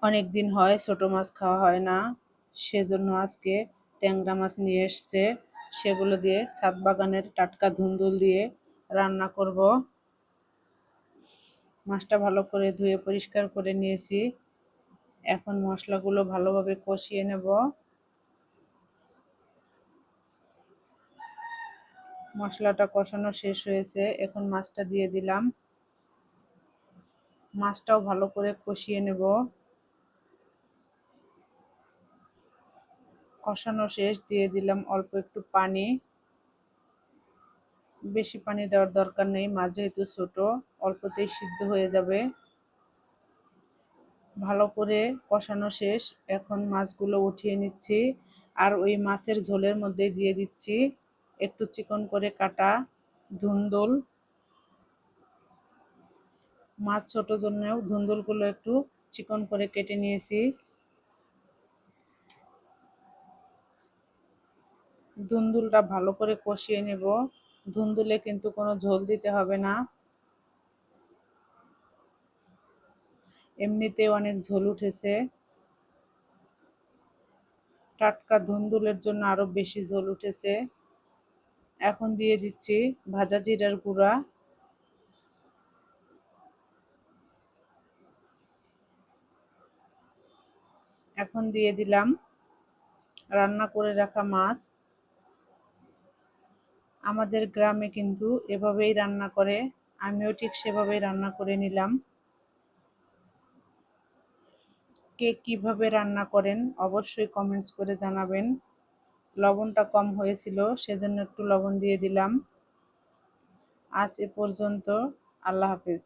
অনেক দিন হয় ছোট মাছ খাওয়া হয় না, সেজন্য আজকে ট্যাংরা মাছ নিয়ে এসছে। সেগুলো দিয়ে ছাদ বাগানের টাটকা ধুন্দুল দিয়ে রান্না করব। মাছটা ভালো করে ধুয়ে পরিষ্কার করে নিয়েছি। এখন মশলাগুলো ভালোভাবে কষিয়ে নেব। মশলাটা কষানো শেষ হয়েছে, এখন মাছটা দিয়ে দিলাম। মাছটাও ভালো করে কষিয়ে নেব। কষানো শেষ, দিয়ে দিলাম অল্প একটু পানি। বেশি পানি দেওয়ার দরকার নেই, মাছ যেহেতু ছোট, অল্পতেই সিদ্ধ হয়ে যাবে। ভালো করে কষানো শেষ, এখন মাছগুলো উঠিয়ে নিচ্ছি। আর ওই মাছের ঝোলের মধ্যে দিয়ে দিচ্ছি একটু চিকন করে কাটা ধুন্দুল। মাছ ছোট জন্যও ধুন্দুলগুলো একটু চিকন করে কেটে নিয়েছি। ধুন্দুলটা ভালো করে কষিয়ে নেব। ধুন্দুলে কিন্তু কোনো ঝোল দিতে হবে না, এমনিতে অনেক ঝোল উঠেছে। টাটকা ধুন্দুলের জন্য আরো বেশি ঝোল উঠেছে। এখন দিয়ে দিচ্ছি ভাজা জিরার গুঁড়া। এখন দিয়ে দিলাম রান্না করে রাখা মাছ। আমাদের গ্রামে কিন্তু এভাবেই রান্না করে, আমিও ঠিক সেভাবেই রান্না করে নিলাম। কে কিভাবে রান্না করেন অবশ্যই কমেন্টস করে জানাবেন। লবণটা কম হয়েছিল, সেজন্য একটু লবণ দিয়ে দিলাম। আজ এ পর্যন্ত। আল্লাহ হাফেজ।